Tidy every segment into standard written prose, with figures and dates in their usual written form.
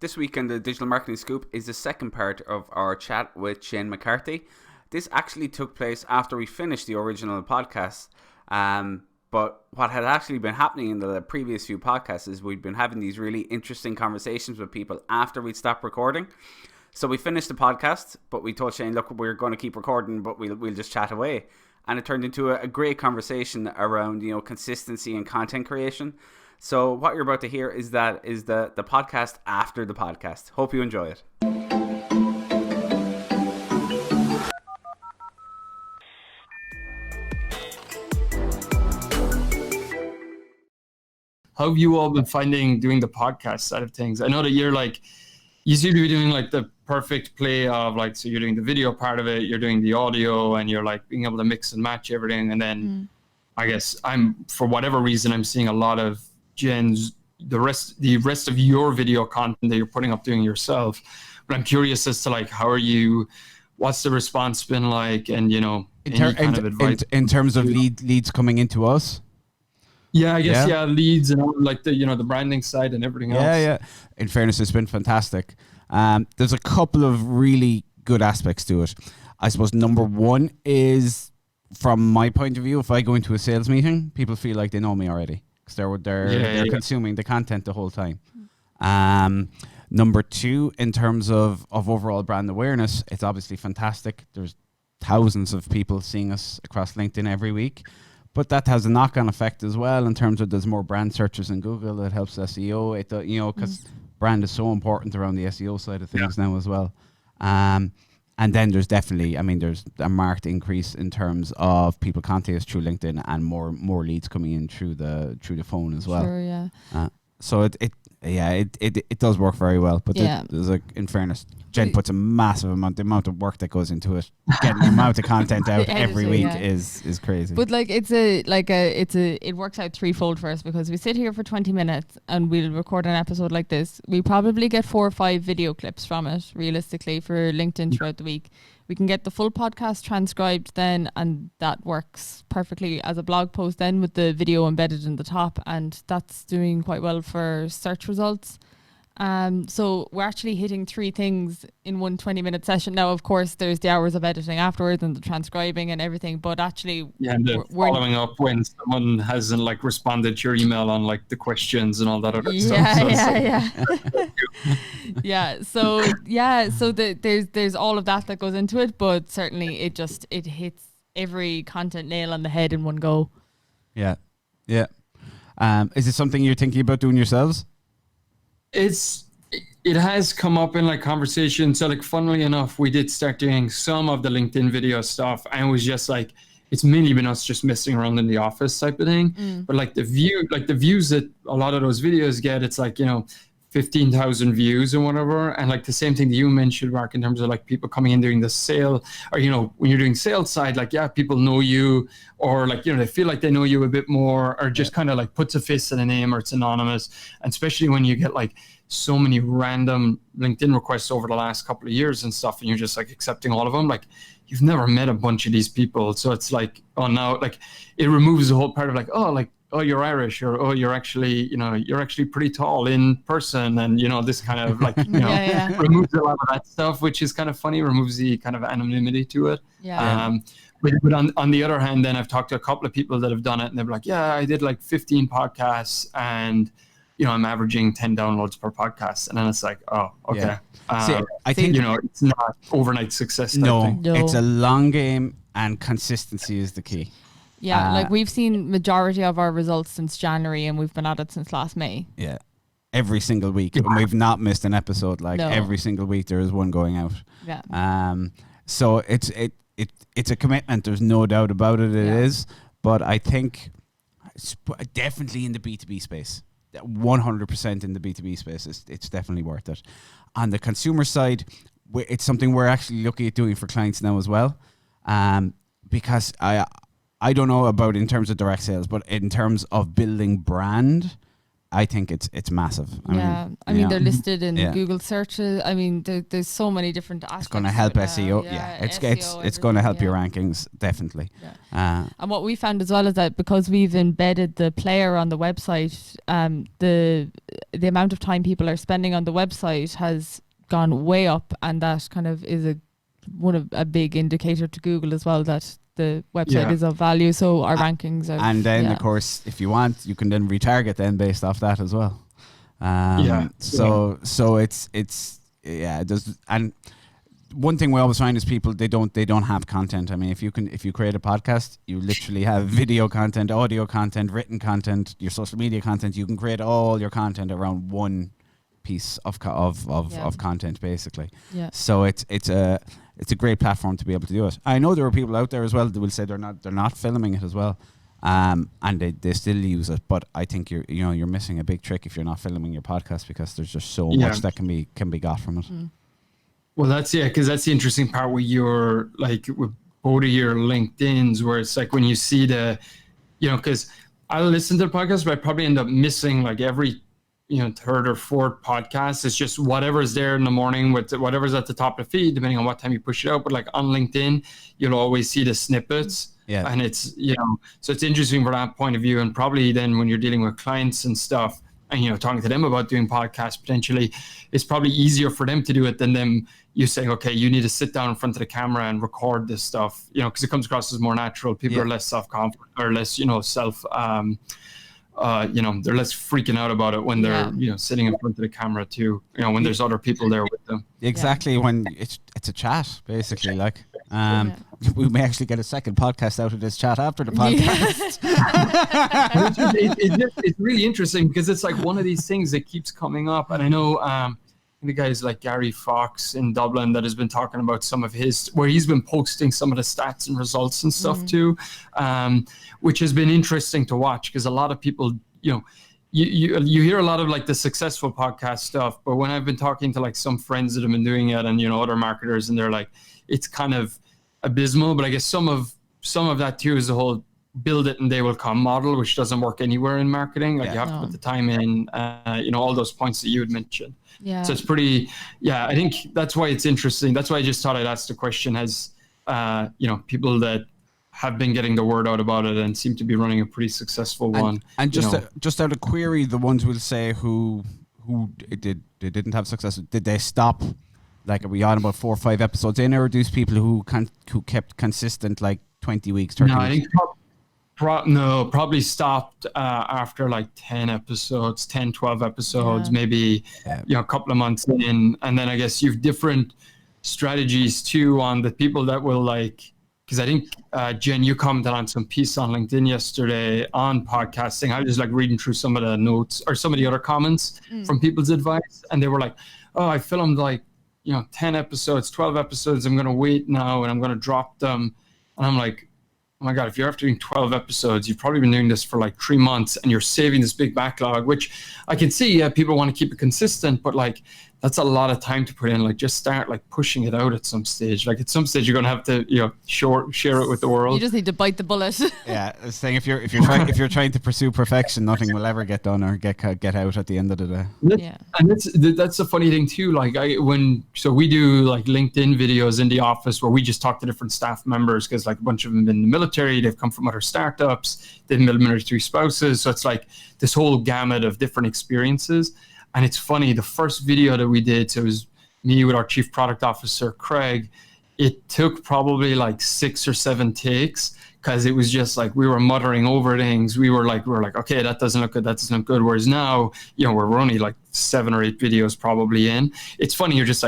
This week in the Digital Marketing Scoop is the second part of our chat with Shane McCarthy. This actually took place after we finished the original podcast. But what had actually been happening in the previous few podcasts is we'd been having these really interesting conversations with people after we'd stopped recording. So we finished the podcast, but we told Shane, look, we're going to keep recording, but we'll just chat away. And it turned into a great conversation around, consistency and content creation. So what you're about to hear is the podcast after the podcast. Hope you enjoy it. How have you all been finding doing the podcast side of things? I know that you seem to be doing like the perfect play of like, so you're doing the video part of it, you're doing the audio, and you're like being able to mix and match everything. And then I guess for whatever reason, I'm seeing a lot of Jen's, the rest of your video content that you're putting up doing yourself. But I'm curious as to like, what's the response been like? And, any kind of advice in terms of leads coming into us? Yeah, I guess, leads and all, like the branding side and everything else. Yeah. In fairness, it's been fantastic. There's a couple of really good aspects to it. I suppose number one is, from my point of view, if I go into a sales meeting, people feel like they know me already because they're consuming the content the whole time. Number two, in terms of overall brand awareness, it's obviously fantastic. There's thousands of people seeing us across LinkedIn every week. But that has a knock-on effect as well in terms of there's more brand searches in Google. It helps SEO. Because brand is so important around the SEO side of things now as well. And then there's definitely, there's a marked increase in terms of people contacting us through LinkedIn and more leads coming in through the phone as well. Sure, yeah. So it does work very well. But there's in fairness, Jen puts a massive amount, the amount of work that goes into it. Getting the amount of content out every week is crazy. But like it works out threefold for us, because we sit here for 20 minutes and we'll record an episode like this. We probably get 4 or 5 video clips from it realistically for LinkedIn throughout the week. We can get the full podcast transcribed then, and that works perfectly as a blog post then with the video embedded in the top, and that's doing quite well for search results. So we're actually hitting 3 things in one 20-minute session. Now, of course, there's the hours of editing afterwards and the transcribing and everything, but actually and we're following up when someone hasn't like responded to your email on like the questions and all that other stuff. So there's all of that goes into it, but certainly it hits every content nail on the head in one go. Yeah. Is it something you're thinking about doing yourselves? It has come up in like conversation. So like, funnily enough, we did start doing some of the LinkedIn video stuff, and it was just like, it's mainly been us just messing around in the office type of thing. But like the views that a lot of those videos get, it's like, 15,000 views or whatever. And like the same thing that you mentioned, Mark, in terms of like people coming in during the sale, or, when you're doing sales side, like, people know you, or like, they feel like they know you a bit more, or just kind of like puts a face to the name, or it's anonymous. And especially when you get like so many random LinkedIn requests over the last couple of years and stuff, and you're just like accepting all of them, like you've never met a bunch of these people. So it's like, oh, now like it removes the whole part of like, oh, you're Irish, or oh, you're actually pretty tall in person, and this kind of like removes a lot of that stuff, which is kind of funny, removes the kind of anonymity to it. But on the other hand, then I've talked to a couple of people that have done it, and they're like, I did like 15 podcasts, and I'm averaging 10 downloads per podcast. And then it's like, oh, okay. I think it's not overnight success. No, it's a long game, and consistency is the key. Yeah, like we've seen majority of our results since January, and we've been at it since last May. Yeah, every single week, and we've not missed an episode. Like every single week, there is one going out. Yeah. So it's a commitment. There's no doubt about it. It is, but I think it's definitely in the B2B space. 100% in the B2B space. It's definitely worth it. On the consumer side, it's something we're actually looking at doing for clients now as well, because I don't know about in terms of direct sales, but in terms of building brand, I think it's massive. I mean they're listed in Yeah. Google searches. I mean there's so many different aspects. It's going to help to it SEO. now. Yeah, SEO, it's going to help everything, your rankings, definitely. Yeah. And what we found as well is that because we've embedded the player on the website, the amount of time people are spending on the website has gone way up, and that kind of is a big indicator to Google as well that the website is of value. So our rankings are. And then of course, if you want, you can then retarget then based off that as well. So it's and one thing we always find is people they don't have content. I mean, if you create a podcast, you literally have video content, audio content, written content, your social media content. You can create all your content around one piece of content, basically. Yeah. So it's a great platform to be able to do it. I know there are people out there as well that will say they're not filming it as well, and they still use it. But I think you're missing a big trick if you're not filming your podcast, because there's just so much that can be got from it. Well, because that's the interesting part with your with both of your LinkedIn's, where it's like when you see because I'll listen to the podcast, but I probably end up missing every third or fourth podcast. It's just whatever's there in the morning with whatever's at the top of the feed, depending on what time you push it out. But on LinkedIn, you'll always see the snippets. Yeah. And it's, so it's interesting from that point of view. And probably then when you're dealing with clients and stuff and, talking to them about doing podcasts potentially, it's probably easier for them to do it than them you saying, okay, you need to sit down in front of the camera and record this stuff, because it comes across as more natural. People are less self-confident or less, they're less freaking out about it when they're, sitting in front of the camera too, when there's other people there with them. Exactly. When it's a chat, basically, we may actually get a second podcast out of this chat after the podcast. It's really interesting because it's one of these things that keeps coming up. And I know, the guys like Gary Fox in Dublin that has been talking about some of where he's been posting some of the stats and results and stuff too, which has been interesting to watch because a lot of people, you hear a lot of the successful podcast stuff, but when I've been talking to some friends that have been doing it and, other marketers, and they're it's kind of abysmal, but I guess some of that too is the whole build it and they will come model, which doesn't work anywhere in marketing. You have to put the time in, all those points that you had mentioned. Yeah. So it's pretty, I think that's why it's interesting. That's why I just thought I'd ask the question has, people that have been getting the word out about it and seem to be running a pretty successful one. And just out of query, the ones will say who they didn't have success. Did they stop? Are we on about 4 or 5 episodes in, or these people who kept consistent 20 weeks, 30 weeks? I think probably stopped after 10 episodes, 10, 12 episodes, maybe a couple of months in. And then I guess you've different strategies too on the people that will because I think, Jen, you commented on some piece on LinkedIn yesterday on podcasting. I was just reading through some of the notes or some of the other comments from people's advice. And they were oh, I filmed 10 episodes, 12 episodes. I'm going to wait now and I'm going to drop them. And I'm oh my God, if you're after doing 12 episodes, you've probably been doing this for 3 months and you're saving this big backlog, which I can see people want to keep it consistent, but that's a lot of time to put in. Just start pushing it out at some stage. At some stage, you're going to have to, share it with the world. You just need to bite the bullet. Yeah, I was saying if you're trying to pursue perfection, nothing will ever get done or get out at the end of the day. Yeah, and that's a funny thing too. So we do LinkedIn videos in the office where we just talk to different staff members because a bunch of them have been in the military, they've come from other startups, they've been military spouses. So it's this whole gamut of different experiences. And it's funny, the first video that we did, so it was me with our chief product officer, Craig, it took probably 6 or 7 takes because it was just we were muttering over things. We were okay, that doesn't look good, that doesn't look good. Whereas now, we're only 7 or 8 videos probably in. It's funny, you're just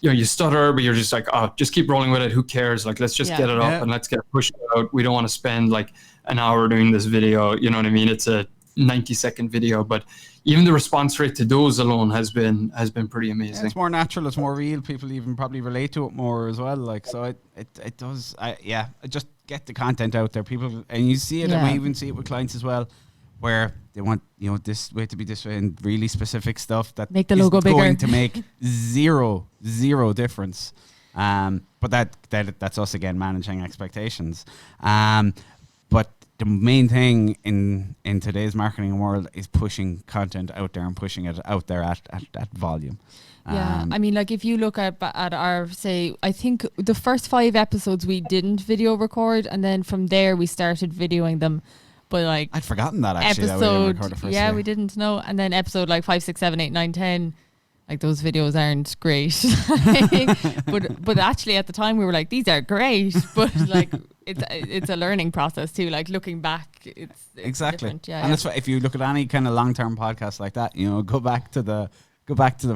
you stutter, but you're just oh, just keep rolling with it. Who cares? Let's just get it up and let's get it pushed out. We don't want to spend an hour doing this video. You know what I mean? It's a 90-second video, but even the response rate to those alone has been pretty amazing. Yeah, it's more natural, it's more real. People even probably relate to it more as well. So it does. Just get the content out there. People, and you see it, and we even see it with clients as well, where they want this way to be this way and really specific stuff that make the logo bigger, going to make zero difference. But that's us again managing expectations. But the main thing in today's marketing world is pushing content out there and pushing it out there at volume. Yeah, I mean, like if you look at our, say, I think the first 5 episodes we didn't video record, and then from there we started videoing them. But like I'd forgotten that actually. Episode, that we didn't record the first yeah, year. we didn't know. And then episode like 5, 6, 7, 8, 9, 10, like those videos aren't great. but actually at the time we were like, these are great. But like it's a learning process too. Like looking back, it's exactly. different. Yeah, and that's why if you look at any kind of long-term podcast like that, you know, go back to the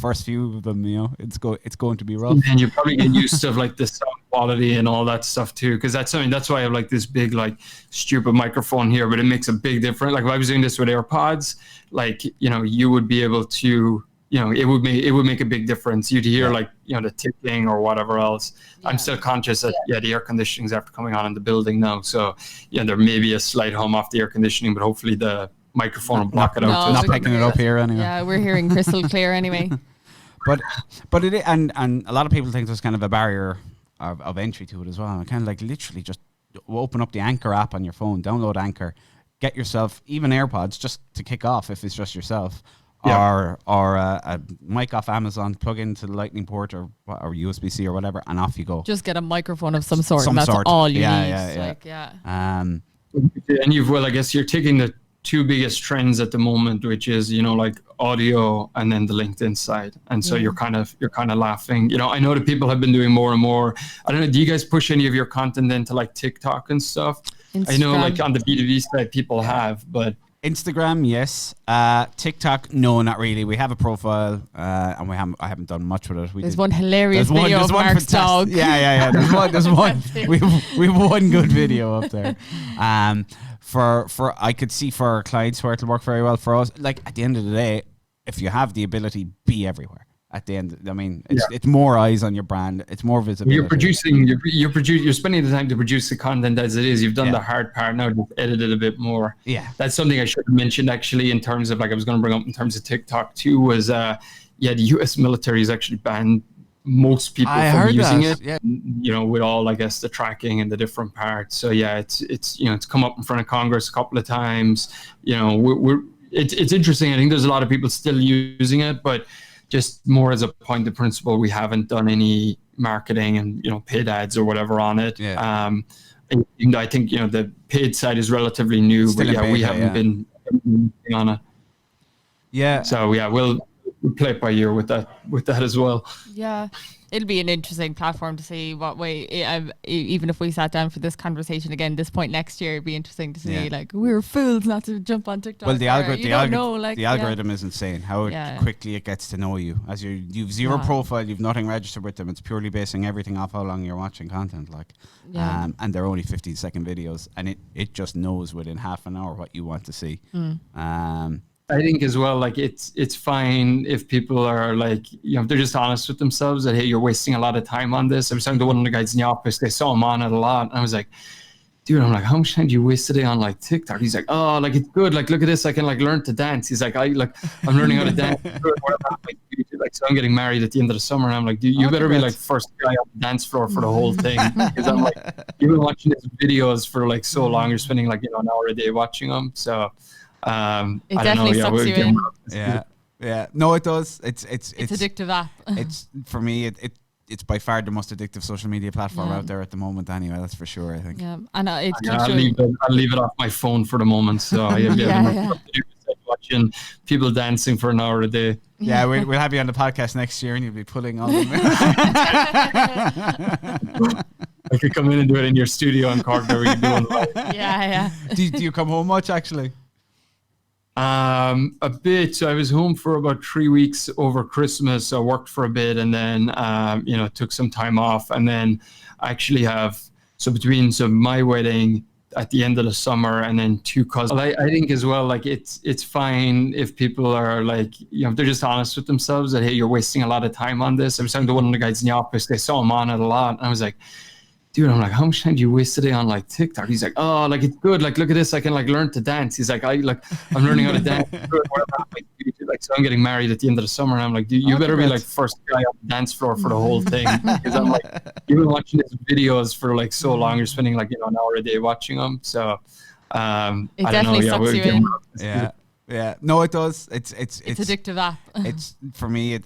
first few of them. You know, it's going to be rough. And you probably get used to like the sound quality and all that stuff too, because that's why I have like this big like stupid microphone here, but it makes a big difference. Like if I was doing this with AirPods, like, you know, you would be able to, you know, it would make a big difference. You'd hear like, you know, the ticking or whatever else. Yeah. I'm still conscious that the air conditioning's after coming on in the building now, so yeah, there may be a slight hum off the air conditioning, but hopefully the microphone will block it out. Not picking it up here anyway. Yeah, we're hearing crystal clear anyway. But it and a lot of people think there's kind of a barrier of entry to it as well. And kind of like literally just open up the Anchor app on your phone, download Anchor, get yourself even AirPods just to kick off if it's just yourself, or a mic off Amazon, plug into the Lightning port or USB-C or whatever, and off you go. Just get a microphone of some sort. And that's all you need. And I guess you're taking the 2 biggest trends at the moment, which is, you know, like audio and then the LinkedIn side. And so you're kind of laughing. You know, I know that people have been doing more and more. I don't know, do you guys push any of your content into like TikTok and stuff? Instagram. I know like on the B2B side people have, but Instagram, yes. TikTok, no, not really. We have a profile, and I haven't done much with it. There's one hilarious video of Mark's dog. Yeah. There's one. We have one good video up there. For I could see for our clients where it'll work very well. For us, like at the end of the day, if you have the ability, be everywhere. At the end, I mean, it's more eyes on your brand. It's more visibility. You're spending the time to produce the content as it is. You've done the hard part now to edit it a bit more. Yeah, that's something I should have mentioned actually in terms of like I was going to bring up in terms of TikTok too. Was the U.S. military has actually banned most people from using it. Yeah. You know, with all I guess the tracking and the different parts. So yeah, it's you know, it's come up in front of Congress a couple of times. You know, it's interesting. I think there's a lot of people still using it, but just more as a point of principle, we haven't done any marketing and, you know, paid ads or whatever on it. Yeah. And I think, you know, the paid side is relatively new, still but we haven't been on it. Yeah. So yeah, we'll play it by ear with that as well. Yeah. It'll be an interesting platform to see what way, even if we sat down for this conversation again this point next year, it'd be interesting to see like we're fools not to jump on TikTok. Well, the algorithm is insane. How quickly it gets to know you. As you've zero profile, you've nothing registered with them. It's purely basing everything off how long you're watching content. And they're only 15-second videos, and it just knows within half an hour what you want to see. I think as well, like it's fine if people are like, you know, if they're just honest with themselves that, hey, you're wasting a lot of time on this. I was talking to one of the guys in the office, they saw him on it a lot. And I was like, dude, I'm like, how much time do you waste today on like TikTok? He's like, oh, like it's good. Like, look at this. I can like learn to dance. He's like, I'm learning how to dance. Like, so I'm getting married at the end of the summer. And I'm like, dude, you better be like first guy on the dance floor for the whole thing. Because I'm like, you've been watching these videos for like so long. You're spending like, you know, an hour a day watching them. So it definitely sucks you in. Yeah. No, it does. It's addictive app. It's for me. It's by far the most addictive social media platform out there at the moment. Anyway, that's for sure. I think. Yeah, and I'll leave it off my phone for the moment. So I'll be watching people dancing for an hour a day. Yeah, we'll have you on the podcast next year, and you'll be pulling on them. I could come in and do it in your studio in Cork. There we can do one live. Yeah. Do you come home much actually? A bit. So I was home for about 3 weeks over Christmas. So I worked for a bit and then, you know, took some time off. And then I actually have, between my wedding at the end of the summer and then 2 cousins. I think as well, like it's fine if people are like, you know, if they're just honest with themselves that, hey, you're wasting a lot of time on this. I was talking to one of the guys in the office. They saw him on it a lot. And I was like, dude, I'm like, how much time do you waste today on like TikTok? He's like, oh, like it's good. Like, look at this. I can like learn to dance. He's like, I'm learning how to dance. Like, so I'm getting married at the end of the summer. And I'm like, dude, you better be like first guy on the dance floor for the whole thing. Because I'm like, you've been watching these videos for like so long. You're spending like, you know, an hour a day watching them. So It I don't definitely know. sucks you in. Yeah. No, it does. It's addictive app. It's for me.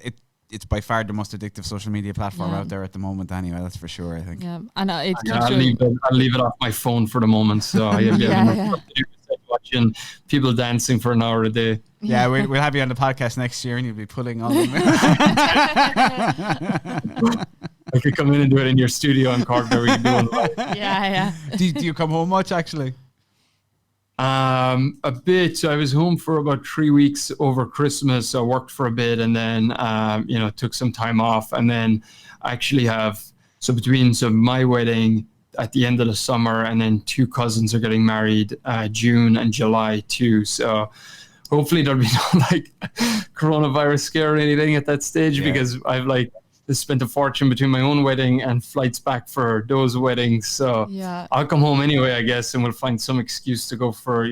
It's by far the most addictive social media platform Yeah. out there at the moment. Anyway, that's for sure. I think. Yeah, and it's I'll leave it off my phone for the moment. So I'll be watching people dancing for an hour a day. Yeah, we'll have you on the podcast next year, and you'll be pulling all them. I could come in and do it in your studio in Cork. There we can do one live. Yeah. Do you come home much actually? A bit. I was home for about 3 weeks over Christmas. I worked for a bit and then, took some time off. And then I actually have, between my wedding at the end of the summer and then 2 cousins are getting married June and July too. So hopefully there'll be no coronavirus scare or anything at that stage because I've spent a fortune between my own wedding and flights back for those weddings. So I'll come home anyway, I guess, and we'll find some excuse to go for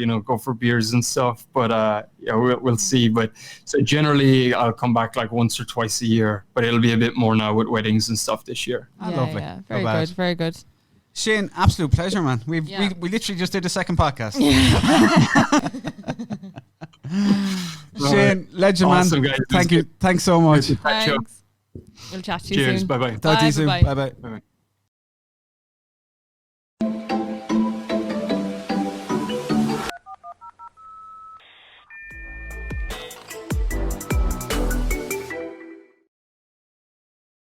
beers and stuff. But we'll see. But so generally I'll come back once or twice a year, but it'll be a bit more now with weddings and stuff this year. Lovely. Yeah. Very good. Very good. Shane, absolute pleasure, man. We literally just did a second podcast. Shane, legend, awesome, man. Guys. Thank you. Thanks so much. Thanks. We'll chat to you soon. Cheers. Bye-bye. Talk to you soon. Bye-bye. Bye-bye. Bye-bye.